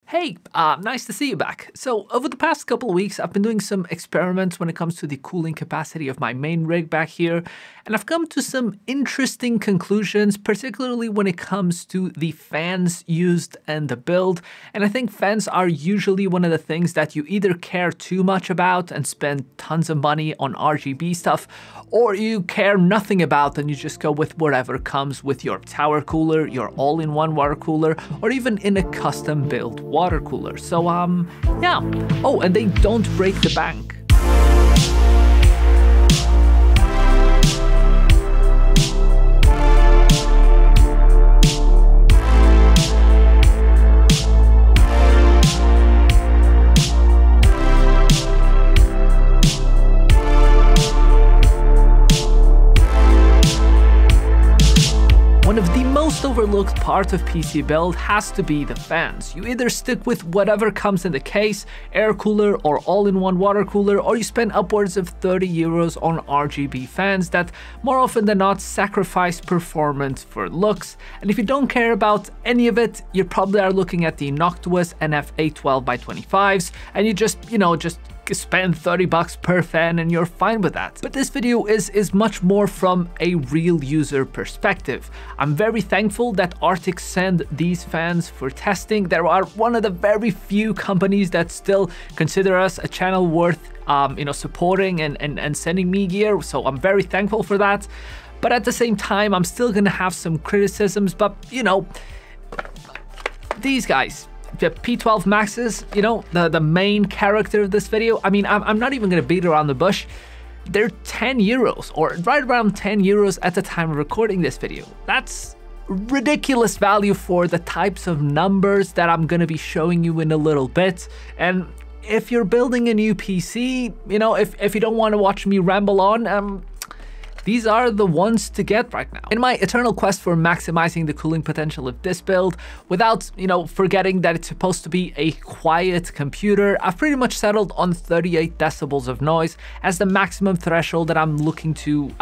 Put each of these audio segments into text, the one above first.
Hey, nice to see you back. So over the past couple of weeks, I've been doing some experiments when it comes to the cooling capacity of my main rig back here, and I've come to some interesting conclusions, particularly when it comes to the fans used in the build. And I think fans are usually one of the things that you either care too much about and spend tons of money on RGB stuff, or you care nothing about and you just go with whatever comes with your tower cooler, your all-in-one water cooler, or even in a custom build water cooler. So yeah. Oh, and they don't break the bank. One of the most overlooked part of PC build has to be the fans. You either stick with whatever comes in the case, air cooler or all-in-one water cooler, or you spend upwards of 30 euros on RGB fans that more often than not sacrifice performance for looks. And if you don't care about any of it, you probably are looking at the Noctuous NF812x25s and you just spend 30 bucks per fan and you're fine with that. But this video is much more from a real user perspective. I'm very thankful that Arctic sent these fans for testing. They are one of the very few companies that still consider us a channel worth supporting and sending me gear, so I'm very thankful for that. But at the same time, I'm still gonna have some criticisms, but these guys, the P12 Maxes, the main character of this video, I mean, I'm not even gonna beat around the bush. They're 10 euros, or right around 10 euros at the time of recording this video. That's ridiculous value for the types of numbers that I'm gonna be showing you in a little bit. And if you're building a new PC, if you don't want to watch me ramble on, these are the ones to get right now. In my eternal quest for maximizing the cooling potential of this build, without, forgetting that it's supposed to be a quiet computer, I've pretty much settled on 38 decibels of noise as the maximum threshold that I'm looking to,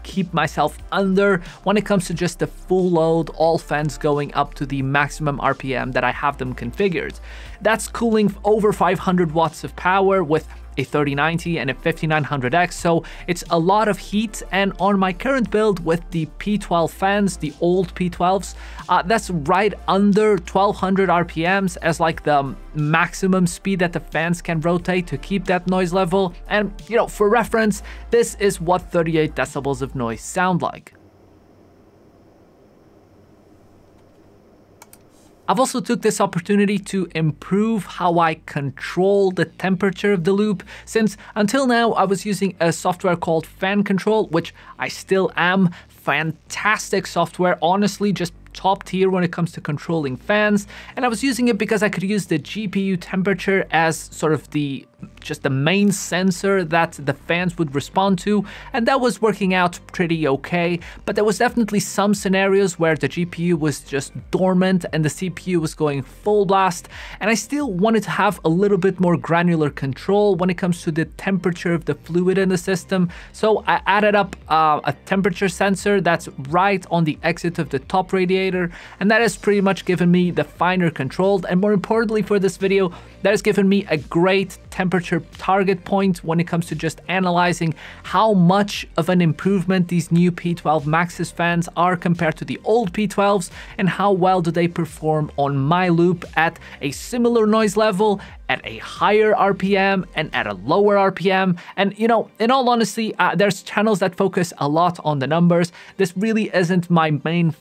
keep myself under when it comes to just the full load, all fans going up to the maximum RPM that I have them configured. That's cooling over 500 watts of power with a 3090 and a 5900X, so it's a lot of heat. And on my current build with the P12 fans, the old P12s, that's right under 1200 RPMs as like the maximum speed that the fans can rotate to keep that noise level. And for reference, this is what 38 decibels of noise sound like. I've also took this opportunity to improve how I control the temperature of the loop, since until now I was using a software called Fan Control, which I still am. Fantastic software, honestly, just top tier when it comes to controlling fans. And I was using it because I could use the GPU temperature as sort of just the main sensor that the fans would respond to, and that was working out pretty okay. But there was definitely some scenarios where the GPU was just dormant and the CPU was going full blast, and I still wanted to have a little bit more granular control when it comes to the temperature of the fluid in the system. So I added up a temperature sensor that's right on the exit of the top radiator, and that has pretty much given me the finer control, and more importantly for this video, that has given me a great temperature target point when it comes to just analyzing how much of an improvement these new P12 Max's fans are compared to the old P12s, and how well do they perform on my loop at a similar noise level, at a higher RPM and at a lower RPM. And in all honesty, there's channels that focus a lot on the numbers. This really isn't my main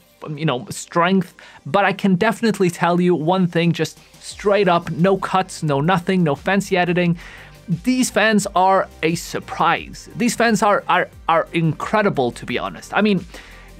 strength, but I can definitely tell you one thing, just straight up, no cuts, no nothing, no fancy editing. These fans are a surprise. These fans are incredible, to be honest. I mean,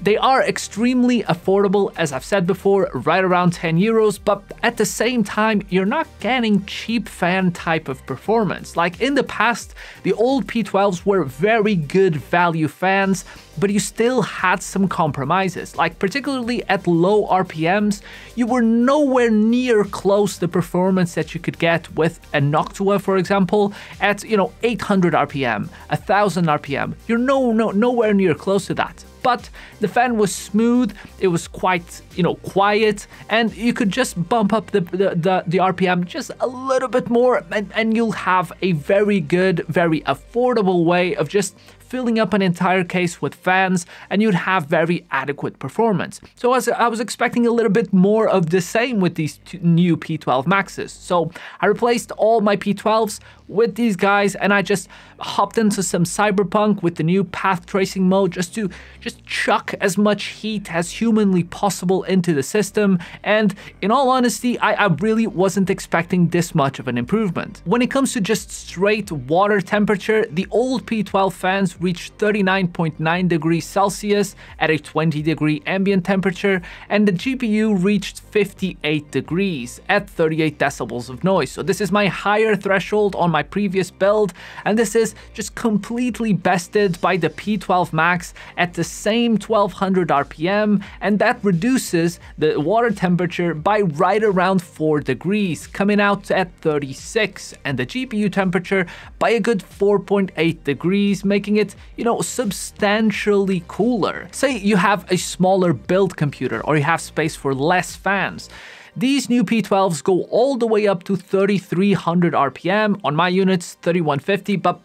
they are extremely affordable, as I've said before, right around 10 euros, but at the same time, you're not getting cheap fan type of performance. Like in the past, the old P12s were very good value fans, but you still had some compromises. Like particularly at low RPMs, you were nowhere near close to the performance that you could get with a Noctua, for example, at 800 RPM, 1000 RPM. You're nowhere near close to that. but the fan was smooth, it was quite, quiet, and you could just bump up the RPM just a little bit more, and you'll have a very good, very affordable way of just filling up an entire case with fans, and you'd have very adequate performance. So I was expecting a little bit more of the same with these new P12 Maxes. So I replaced all my P12s with these guys, and I just hopped into some Cyberpunk with the new path tracing mode just to chuck as much heat as humanly possible into the system. And in all honesty, I really wasn't expecting this much of an improvement. When it comes to just straight water temperature, the old P12 fans reached 39.9 degrees Celsius at a 20-degree ambient temperature, and the GPU reached 58 degrees at 38 decibels of noise. So this is my higher threshold on my previous build, and this is just completely bested by the P12 Max at the same 1200 RPM, and that reduces the water temperature by right around 4 degrees, coming out at 36, and the GPU temperature by a good 4.8 degrees, making it, substantially cooler. Say you have a smaller build computer or you have space for less fans. These new P12s go all the way up to 3300 RPM, on my units 3150, but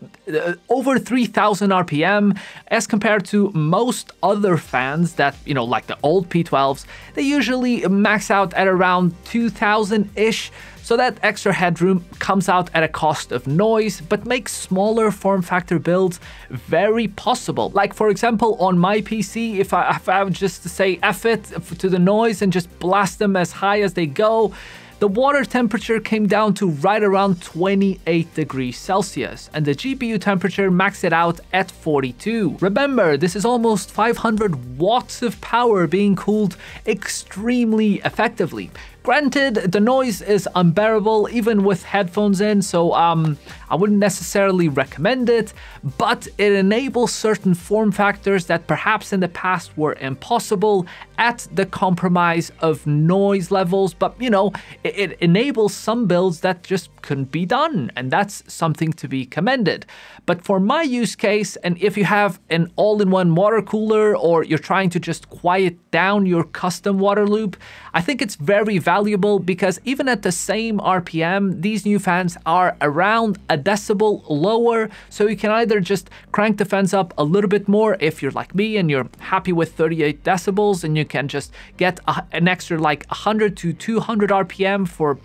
over 3000 RPM as compared to most other fans that, like the old P12s, they usually max out at around 2000-ish. So that extra headroom comes out at a cost of noise, but makes smaller form factor builds very possible. Like for example, on my PC, if I would just say F it to the noise and just blast them as high as they go, the water temperature came down to right around 28 degrees Celsius, and the GPU temperature maxed it out at 42. Remember, this is almost 500 watts of power being cooled extremely effectively. Granted, the noise is unbearable even with headphones in, so I wouldn't necessarily recommend it, but it enables certain form factors that perhaps in the past were impossible at the compromise of noise levels, but it enables some builds that just couldn't be done, and that's something to be commended. But for my use case, and if you have an all-in-one water cooler or you're trying to just quiet down your custom water loop, I think it's very valuable because even at the same RPM, these new fans are around a decibel lower, so you can either just crank the fans up a little bit more if you're like me and you're happy with 38 decibels, and you can just get an extra like 100 to 200 RPM for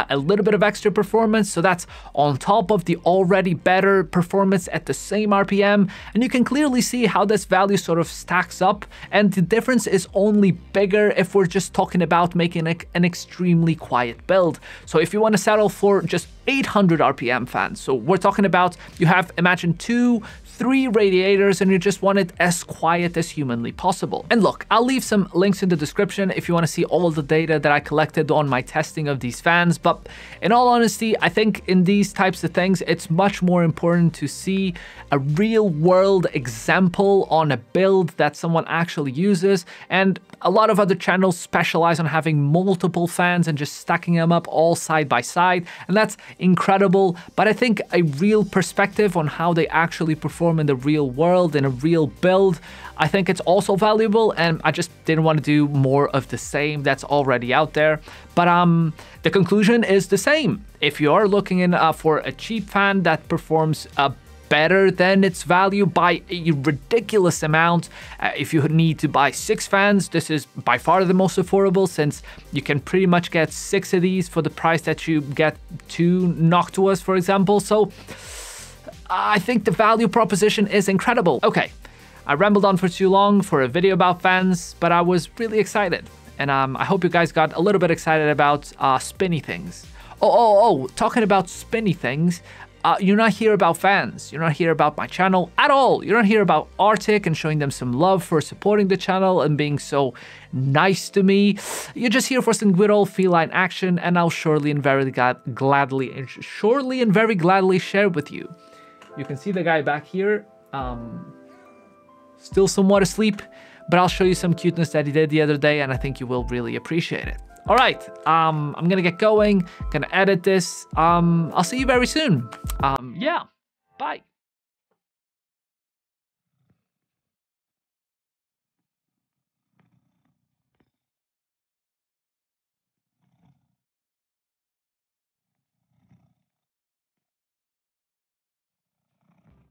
a little bit of extra performance, so that's on top of the already better performance at the same RPM, and you can clearly see how this value sort of stacks up, and the difference is only bigger if we're just talking about making an extremely quiet build. So if you want to settle for just 800 RPM fans, so we're talking about you have, imagine 3 radiators and you just want it as quiet as humanly possible. And look, I'll leave some links in the description if you want to see all the data that I collected on my testing of these fans, but in all honesty, I think in these types of things, it's much more important to see a real world example on a build that someone actually uses, and a lot of other channels specialize on having multiple fans and just stacking them up all side by side, and that's incredible, but I think a real perspective on how they actually perform in the real world, in a real build, I think it's also valuable, and I just didn't want to do more of the same that's already out there. But the conclusion is the same. If you are looking in for a cheap fan that performs better than its value by a ridiculous amount, if you need to buy 6 fans, this is by far the most affordable, since you can pretty much get 6 of these for the price that you get 2 Noctuas, for example. So I think the value proposition is incredible. Okay, I rambled on for too long for a video about fans, but I was really excited. And I hope you guys got a little bit excited about spinny things. Oh, talking about spinny things, you're not here about fans. You're not here about my channel at all. You're not here about Arctic and showing them some love for supporting the channel and being so nice to me. You're just here for some good old feline action, and I'll surely and very gladly share with you. You can see the guy back here, still somewhat asleep, but I'll show you some cuteness that he did the other day, and I think you will really appreciate it. All right, I'm gonna get going, gonna edit this. I'll see you very soon. Yeah, bye.